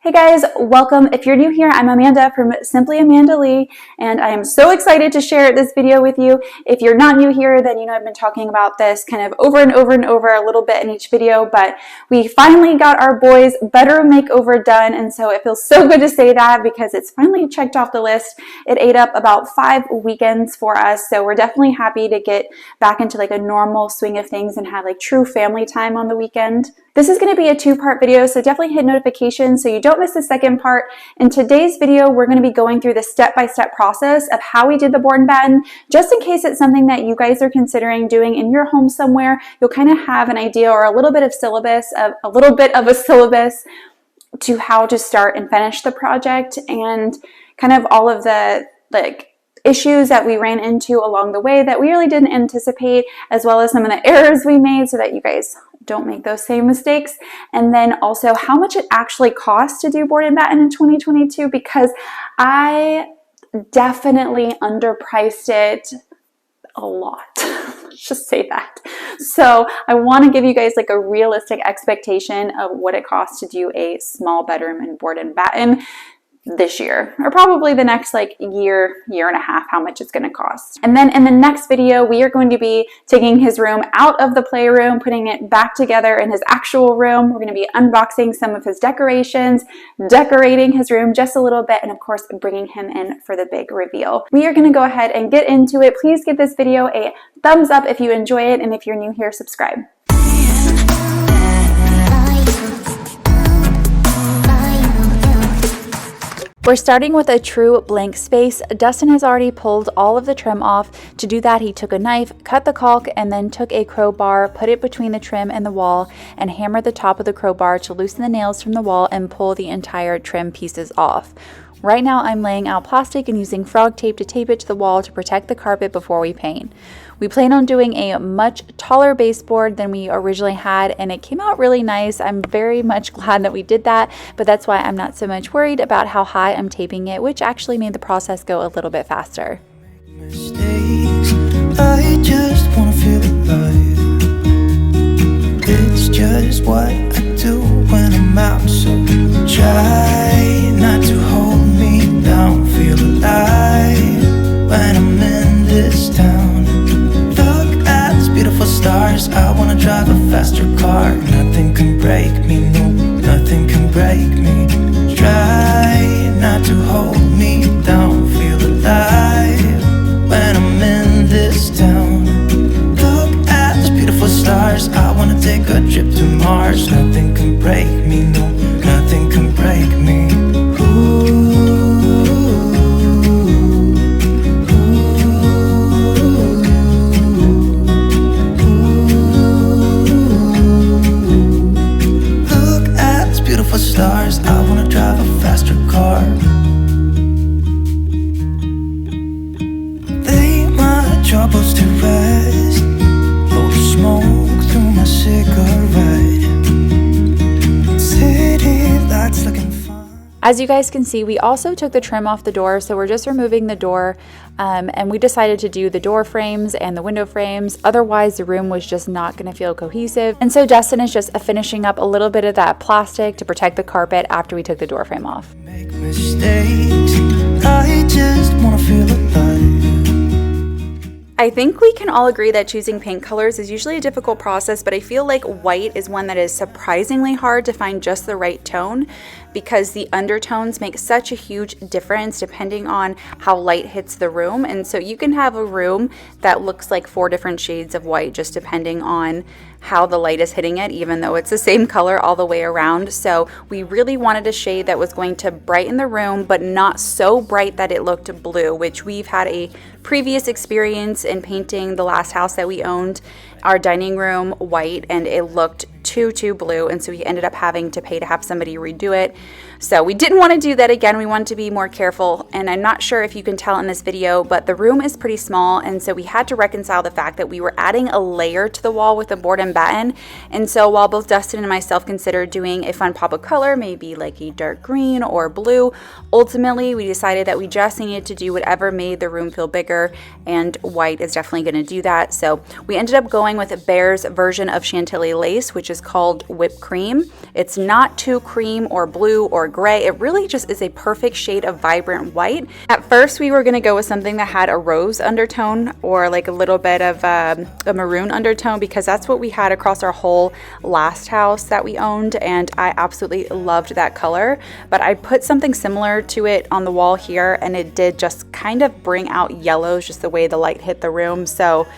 Hey guys, welcome. If you're new here, I'm Amanda from Simply Amanda Lee, and I am so excited to share this video with you. If you're not new here, then you know I've been talking about this kind of over and over and over a little bit in each video, but we finally got our boys' bedroom makeover done, and so it feels so good to say that because it's finally checked off the list. It ate up about 5 weekends for us, so we're definitely happy to get back into like a normal swing of things and have like true family time on the weekend. This is going to be a 2-part video, so definitely hit notifications so you don't miss the second part. In today's video, we're going to be going through the step-by-step process of how we did the board and batten. Just in case it's something that you guys are considering doing in your home somewhere, you'll kind of have an idea or a little bit of a syllabus to how to start and finish the project, and kind of all of the issues that we ran into along the way that we really didn't anticipate, as well as some of the errors we made so that you guys don't make those same mistakes. And then also how much it actually costs to do board and batten in 2022, because I definitely underpriced it a lot. Let's just say that. So I want to give you guys like a realistic expectation of what it costs to do a small bedroom and board and batten this year, or probably the next year and a half, how much it's going to cost. And then in the next video, we are going to be taking his room out of the playroom, putting it back together in his actual room. We're going to be unboxing some of his decorations, decorating his room just a little bit, and of course bringing him in for the big reveal. We are going to go ahead and get into it. Please give this video a thumbs up if you enjoy it, and if you're new here, subscribe. We're starting with a true blank space. Dustin has already pulled all of the trim off. To do that, he took a knife, cut the caulk, and then took a crowbar, put it between the trim and the wall, and hammered the top of the crowbar to loosen the nails from the wall and pull the entire trim pieces off. Right now, I'm laying out plastic and using frog tape to tape it to the wall to protect the carpet before we paint. We plan on doing a much taller baseboard than we originally had, and it came out really nice. I'm very much glad that we did that, but that's why I'm not so much worried about how high I'm taping it, which actually made the process go a little bit faster. Mistakes, I just wanna feel alive. It's just what I do when I'm out, so try not to hold me down. Feel alive when I'm in this town. Look at these beautiful stars. I wanna drive a faster car. Nothing can break me, no, nothing can break me. Try not to hold me down. Feel alive when I'm in this town. Look at these beautiful stars. I wanna take a trip to Mars. Nothing can break me, no, nothing can break me. Look at these beautiful stars. I wanna drive a faster car. Lay my troubles to rest. Blow the smoke through my cigarette. City lights looking fun. As you guys can see, we also took the trim off the door, so we're just removing the door, and we decided to do the door frames and the window frames. Otherwise, the room was just not going to feel cohesive. And so Dustin is just finishing up a little bit of that plastic to protect the carpet after we took the door frame off. Make mistakes. I just wanna feel alive. I think we can all agree that choosing paint colors is usually a difficult process, but I feel like white is one that is surprisingly hard to find just the right tone, because the undertones make such a huge difference depending on how light hits the room. And so you can have a room that looks like 4 different shades of white just depending on how the light is hitting it, even though it's the same color all the way around. So we really wanted a shade that was going to brighten the room, but not so bright that it looked blue, which we've had a previous experience in painting the last house that we owned, our dining room white, and it looked too blue, and so we ended up having to pay to have somebody redo it. So we didn't want to do that again. We wanted to be more careful, and I'm not sure if you can tell in this video, but the room is pretty small, and so we had to reconcile the fact that we were adding a layer to the wall with the board and batten. And so while both Dustin and myself considered doing a fun pop of color, maybe like a dark green or blue, ultimately we decided that we just needed to do whatever made the room feel bigger, and white is definitely going to do that. So we ended up going going with Bear's version of Chantilly lace, which is called whipped cream. It's not too cream or blue or gray. It really just is a perfect shade of vibrant white. At first, we were gonna go with something that had a rose undertone or like a little bit of a maroon undertone, because that's what we had across our whole last house that we owned, and I absolutely loved that color. But I put something similar to it on the wall here, and it did just kind of bring out yellows just the way the light hit the room. So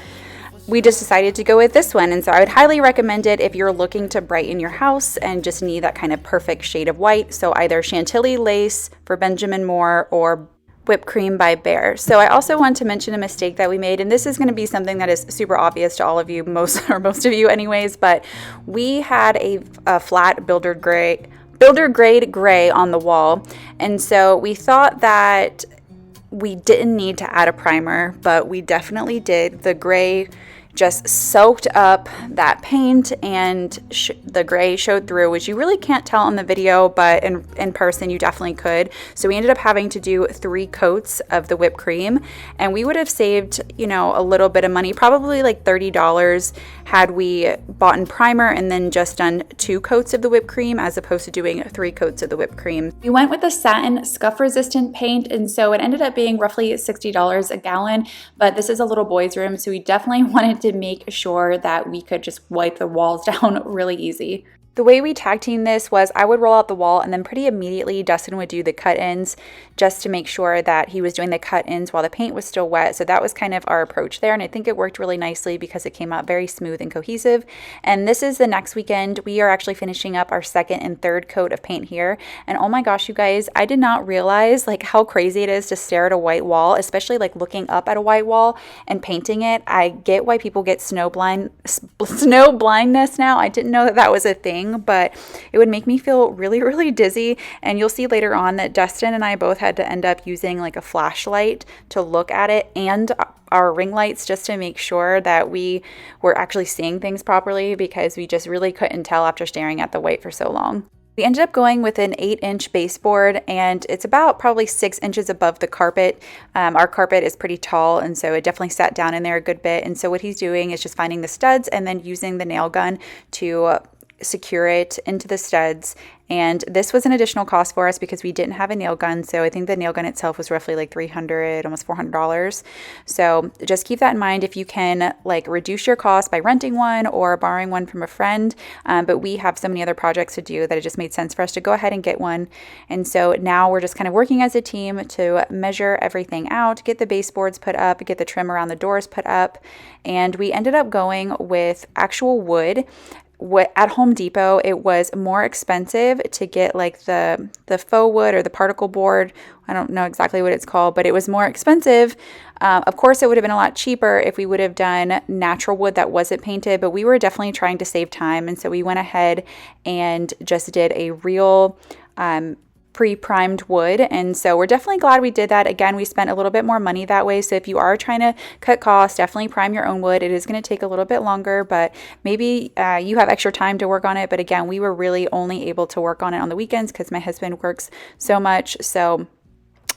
we just decided to go with this one. And so I would highly recommend it if you're looking to brighten your house and just need that kind of perfect shade of white. So either Chantilly lace for Benjamin Moore or whipped cream by Bear. So I also want to mention a mistake that we made, and this is going to be something that is super obvious to all of you, most of you anyways, but we had a flat builder grade gray on the wall. And so we thought that we didn't need to add a primer, but we definitely did. The gray just soaked up that paint, and the gray showed through, which you really can't tell on the video, but in person you definitely could. So we ended up having to do 3 coats of the whipped cream, and we would have saved, you know, a little bit of money, probably like $30, had we bought in primer and then just done 2 coats of the whipped cream as opposed to doing 3 coats of the whipped cream. We went with a satin scuff resistant paint, and so it ended up being roughly $60 a gallon, but this is a little boy's room, so we definitely wanted to make sure that we could just wipe the walls down really easy. The way we tag teamed this was I would roll out the wall, and then pretty immediately Dustin would do the cut ends just to make sure that he was doing the cut ends while the paint was still wet. So that was kind of our approach there, and I think it worked really nicely because it came out very smooth and cohesive. And this is the next weekend. We are actually finishing up our 2nd and 3rd coat of paint here. And oh my gosh, you guys, I did not realize like how crazy it is to stare at a white wall, especially like looking up at a white wall and painting it. I get why people get snow blindness now. I didn't know that was a thing, but it would make me feel really, really dizzy. And you'll see later on that Dustin and I both had to end up using like a flashlight to look at it and our ring lights just to make sure that we were actually seeing things properly, because we just really couldn't tell after staring at the white for so long. We ended up going with an 8-inch baseboard, and it's about probably 6 inches above the carpet. Our carpet is pretty tall, and so it definitely sat down in there a good bit. And so what he's doing is just finding the studs and then using the nail gun to secure it into the studs. And this was an additional cost for us because we didn't have a nail gun. So I think the nail gun itself was roughly like $300, almost $400. So just keep that in mind if you can like reduce your cost by renting one or borrowing one from a friend. But we have so many other projects to do that it just made sense for us to go ahead and get one. And so now we're just kind of working as a team to measure everything out, get the baseboards put up, get the trim around the doors put up. And we ended up going with actual wood. At Home Depot, it was more expensive to get like the faux wood or the particle board. I don't know exactly what it's called, but it was more expensive. Of course, it would have been a lot cheaper if we would have done natural wood that wasn't painted, but we were definitely trying to save time. And so we went ahead and just did a real pre-primed wood. And so we're definitely glad we did that. Again, we spent a little bit more money that way. So if you are trying to cut costs, definitely prime your own wood. It is going to take a little bit longer, but maybe you have extra time to work on it. But again, we were really only able to work on it on the weekends because my husband works so much. So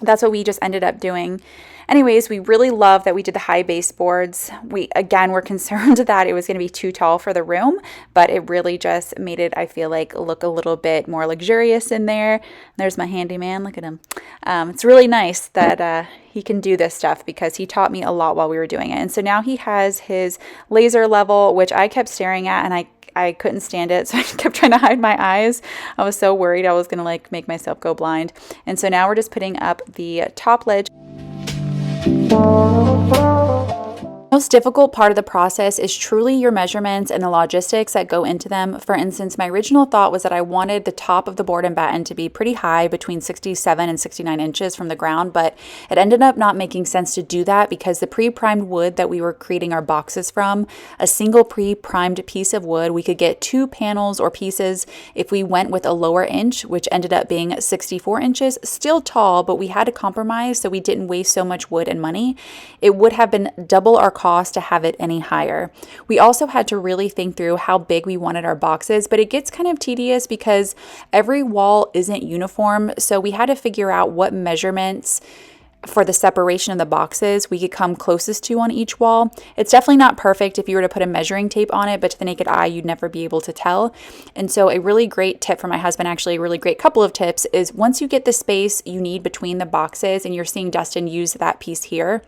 that's what we just ended up doing. Anyways, we really love that we did the high baseboards. We, again, were concerned that it was going to be too tall for the room, but it really just made it, I feel like, look a little bit more luxurious in there. There's my handyman. Look at him. It's really nice that he can do this stuff because he taught me a lot while we were doing it. And so now he has his laser level, which I kept staring at, and I couldn't stand it, so I kept trying to hide my eyes. I was so worried I was going to like make myself go blind. And so now we're just putting up the top ledge. The most difficult part of the process is truly your measurements and the logistics that go into them. For instance, my original thought was that I wanted the top of the board and batten to be pretty high, between 67 and 69 inches from the ground, but it ended up not making sense to do that because the pre-primed wood that we were creating our boxes from, a single pre-primed piece of wood, we could get 2 panels or pieces if we went with a lower inch, which ended up being 64 inches, still tall, but we had to compromise so we didn't waste so much wood and money. It would have been double our cost to have it any higher. We also had to really think through how big we wanted our boxes, but it gets kind of tedious because every wall isn't uniform. So we had to figure out what measurements for the separation of the boxes we could come closest to on each wall. It's definitely not perfect if you were to put a measuring tape on it, but to the naked eye, you'd never be able to tell. And so a really great tip for my husband, actually a really great couple of tips, is once you get the space you need between the boxes, and you're seeing Dustin use that piece here,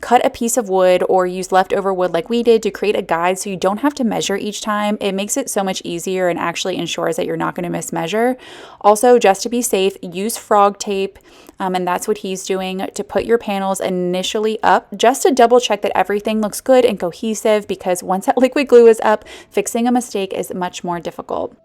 cut a piece of wood or use leftover wood like we did to create a guide so you don't have to measure each time. It makes it so much easier and actually ensures that you're not going to mismeasure. Also, just to be safe, use frog tape, and that's what he's doing to put your panels initially up, just to double check that everything looks good and cohesive, because once that liquid glue is up, fixing a mistake is much more difficult.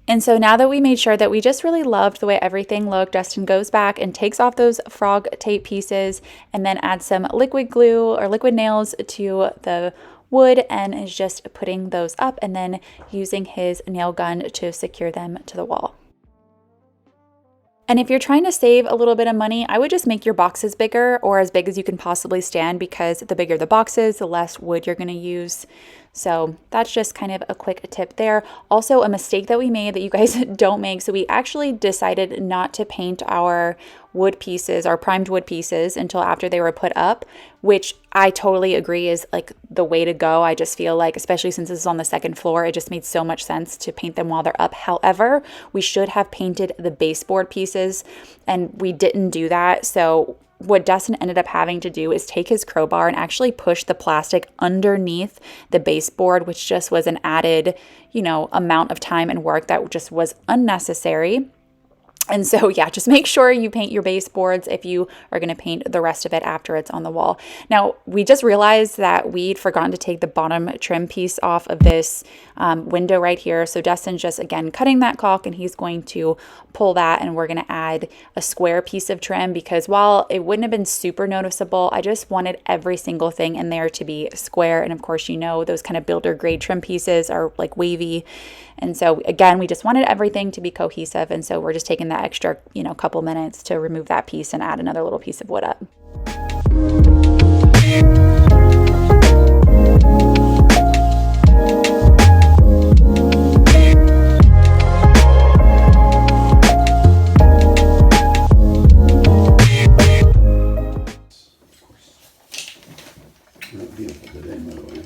And so now that we made sure that we just really loved the way everything looked, Dustin goes back and takes off those frog tape pieces and then adds some liquid glue or liquid nails to the wood and is just putting those up and then using his nail gun to secure them to the wall. And if you're trying to save a little bit of money, I would just make your boxes bigger, or as big as you can possibly stand, because the bigger the boxes, the less wood you're going to use. So that's just kind of a quick tip there. Also, a mistake that we made that you guys don't make. So we actually decided not to paint our wood pieces, our primed wood pieces, until after they were put up, which I totally agree is like the way to go. I just feel like, especially since this is on the second floor, it just made so much sense to paint them while they're up. However, we should have painted the baseboard pieces, and we didn't do that. So what Dustin ended up having to do is take his crowbar and actually push the plastic underneath the baseboard, which just was an added, amount of time and work that just was unnecessary. And so, yeah, just make sure you paint your baseboards if you are going to paint the rest of it after it's on the wall. Now, we just realized that we'd forgotten to take the bottom trim piece off of this window right here. So Dustin's just, again, cutting that caulk, and he's going to pull that, and we're going to add a square piece of trim, because while it wouldn't have been super noticeable, I just wanted every single thing in there to be square. And of course, those kind of builder grade trim pieces are like wavy. And so again, we just wanted everything to be cohesive. And so we're just taking that extra, couple minutes to remove that piece and add another little piece of wood up. Beautiful today, by the way.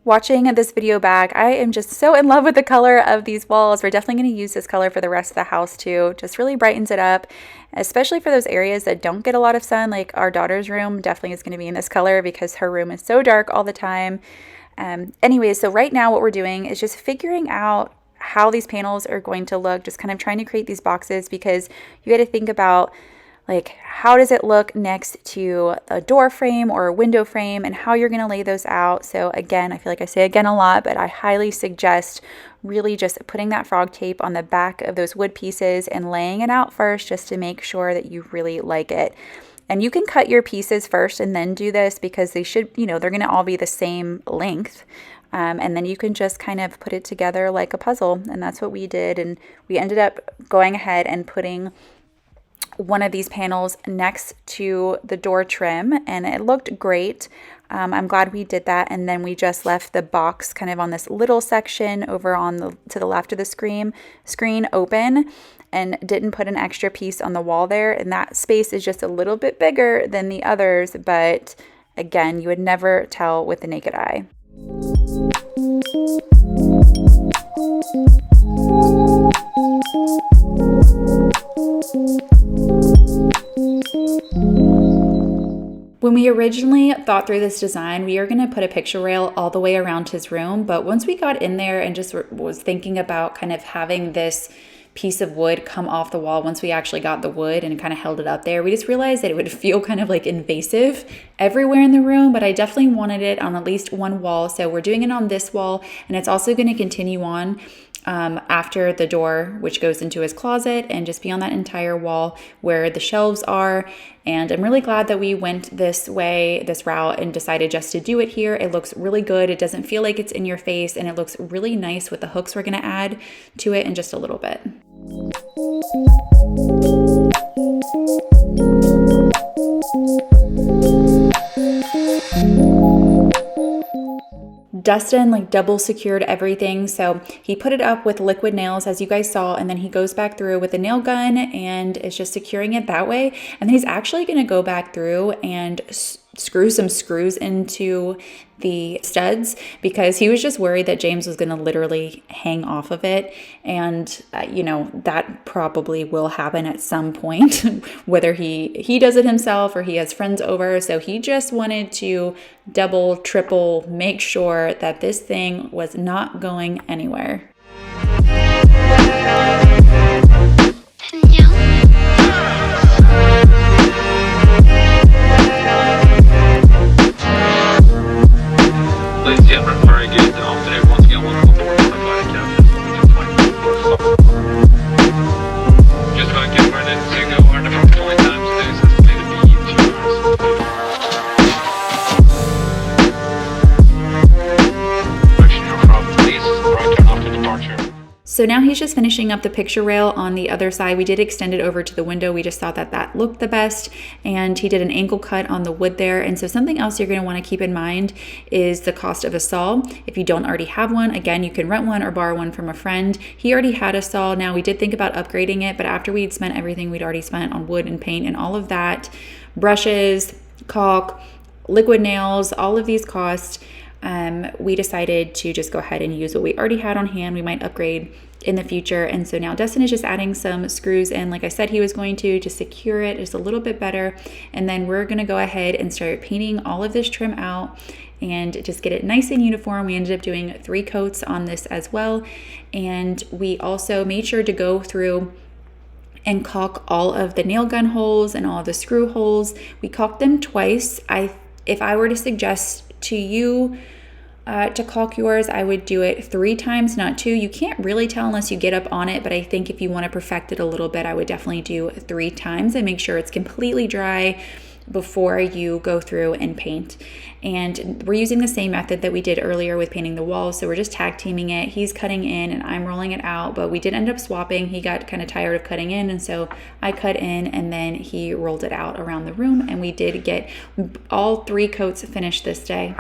Watching this video back, I am just so in love with the color of these walls. We're definitely going to use this color for the rest of the house too. Just really brightens it up, especially for those areas that don't get a lot of sun. Like our daughter's room definitely is going to be in this color because her room is so dark all the time. Anyways, so right now what we're doing is just figuring out how these panels are going to look, just kind of trying to create these boxes, because you got to think about like how does it look next to a door frame or a window frame, and how you're going to lay those out. So again, I feel like I say again a lot, but I highly suggest really just putting that frog tape on the back of those wood pieces and laying it out first, just to make sure that you really like it. And you can cut your pieces first and then do this, because they should, they're going to all be the same length. And then you can just kind of put it together like a puzzle. And that's what we did. And we ended up going ahead and putting one of these panels next to the door trim, and it looked great. I'm glad we did that. And then we just left the box kind of on this little section over to the left of the screen open, and didn't put an extra piece on the wall there. And that space is just a little bit bigger than the others, but again, you would never tell with the naked eye. When we originally thought through this design, we are going to put a picture rail all the way around his room. But once we got in there and just was thinking about kind of having this piece of wood come off the wall, once we actually got the wood and kind of held it up there, we just realized that it would feel kind of like invasive everywhere in the room. But I definitely wanted it on at least one wall. So we're doing it on this wall, and it's also going to continue on after the door, which goes into his closet, and just be on that entire wall where the shelves are. And I'm really glad that we went this way, this route, and decided just to do it here. It looks really good. It doesn't feel like it's in your face, and it looks really nice with the hooks we're going to add to it in just a little bit. Dustin like double secured everything. So he put it up with liquid nails, as you guys saw, and then he goes back through with a nail gun and is just securing it that way. And then he's actually going to go back through and screw some screws into the studs, because he was just worried that James was going to literally hang off of it. And you know, that probably will happen at some point, whether he does it himself or he has friends over. So he just wanted to double, triple make sure that this thing was not going anywhere. Very good. Today, once again, welcome aboard the body captain. Just about getting ready to go 120 times today, so it's estimated to be 2 hours. Direction you're from, please, right turn off to departure. So now he's just finishing up the picture rail on the other side. We did extend it over to the window. We just thought that that looked the best. And he did an angle cut on the wood there. And so something else you're going to want to keep in mind is the cost of a saw. If you don't already have one, again, you can rent one or borrow one from a friend. He already had a saw. Now we did think about upgrading it, but after we'd spent everything we'd already spent on wood and paint and all of that, brushes, caulk, liquid nails, all of these costs, we decided to just go ahead and use what we already had on hand. We might upgrade in the future. And so now Dustin is just adding some screws in, like I said he was going to secure it just a little bit better. And then we're going to go ahead and start painting all of this trim out and just get it nice and uniform. We ended up doing 3 coats on this as well. And we also made sure to go through and caulk all of the nail gun holes and all of the screw holes. We caulked them twice. If I were to suggest to you to caulk yours, I would do it 3 times, not 2. You can't really tell unless you get up on it, but I think if you want to perfect it a little bit, I would definitely do 3 times and make sure it's completely dry before you go through and paint. And we're using the same method that we did earlier with painting the walls. So we're just tag teaming it. He's cutting in and I'm rolling it out, but we did end up swapping. He got kind of tired of cutting in, and so I cut in and then he rolled it out around the room, and we did get all 3 coats finished this day.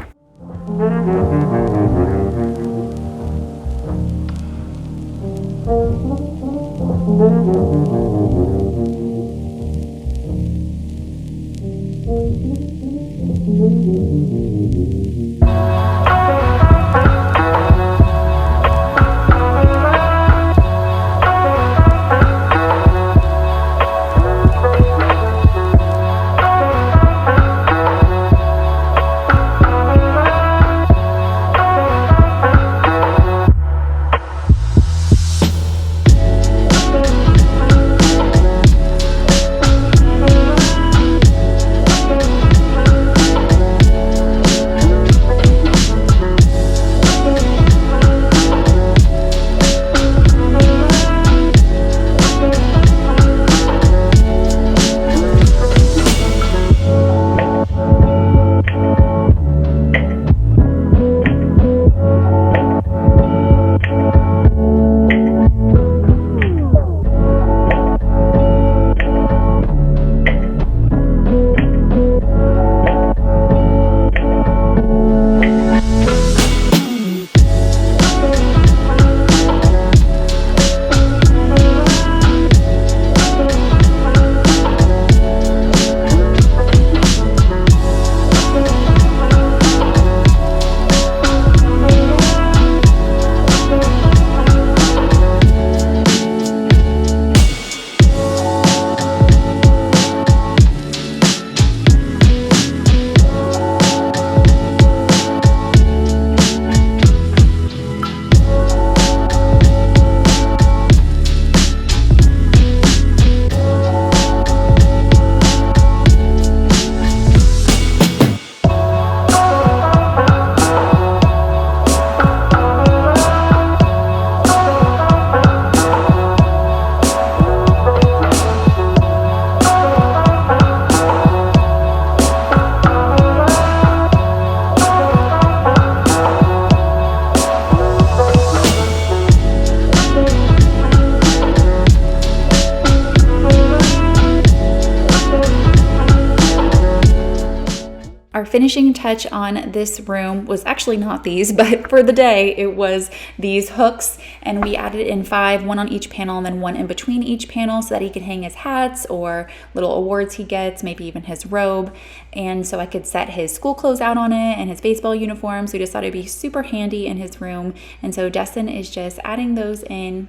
finishing touch on this room was actually not these, but for the day, it was these hooks, and we added in 5, one on each panel and then one in between each panel so that he could hang his hats or little awards he gets, maybe even his robe. And so I could set his school clothes out on it and his baseball uniform. So we just thought it'd be super handy in his room. And so Destin is just adding those in.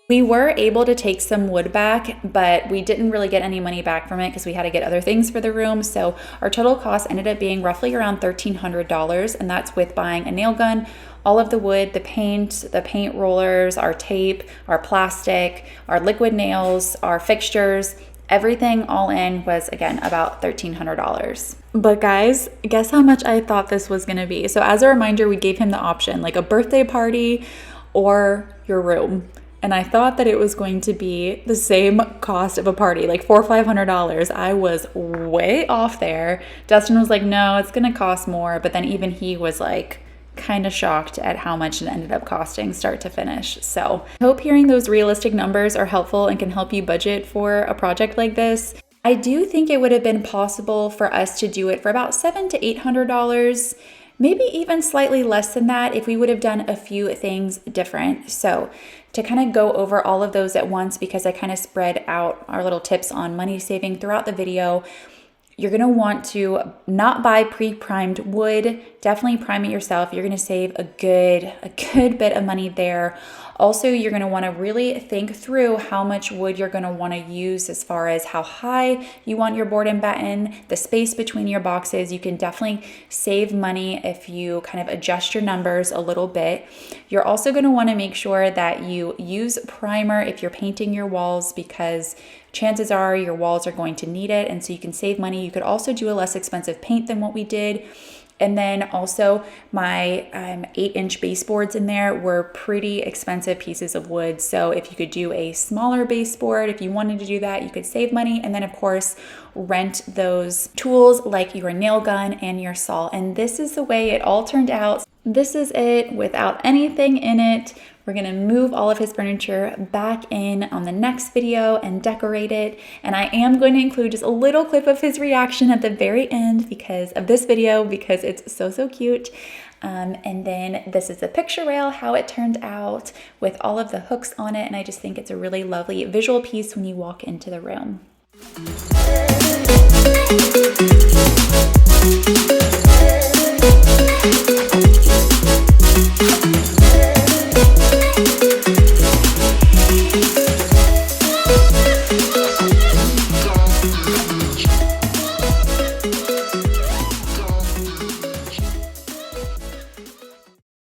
We were able to take some wood back, but we didn't really get any money back from it because we had to get other things for the room. So our total cost ended up being roughly around $1,300, and that's with buying a nail gun, all of the wood, the paint rollers, our tape, our plastic, our liquid nails, our fixtures. Everything all in was, again, about $1,300. But guys, guess how much I thought this was gonna be? So as a reminder, we gave him the option, like a birthday party or your room. And I thought that it was going to be the same cost of a party, like $400 or $500. I was way off there. Dustin was like, no, it's gonna cost more. But then even he was like, kind of shocked at how much it ended up costing start to finish. So I hope hearing those realistic numbers are helpful and can help you budget for a project like this. I do think it would have been possible for us to do it for about $700 to $800, maybe even slightly less than that if we would have done a few things different. So to kind of go over all of those at once, because I kind of spread out our little tips on money saving throughout the video, you're going to want to not buy pre-primed wood. Definitely prime it yourself. You're going to save a good bit of money there. Also, you're going to want to really think through how much wood you're going to want to use as far as how high you want your board and batten, the space between your boxes. You can definitely save money if you kind of adjust your numbers a little bit. You're also going to want to make sure that you use primer if you're painting your walls, because chances are your walls are going to need it, and so you can save money. You could also do a less expensive paint than what we did. And then also my 8-inch baseboards in there were pretty expensive pieces of wood. So if you could do a smaller baseboard, if you wanted to do that, you could save money. And then of course, rent those tools like your nail gun and your saw. And this is the way it all turned out. This is it without anything in it. We're gonna move all of his furniture back in on the next video and decorate it. And I am going to include just a little clip of his reaction at the very end because of this video, because it's so cute. And then this is the picture rail, how it turned out with all of the hooks on it. And I just think it's a really lovely visual piece when you walk into the room.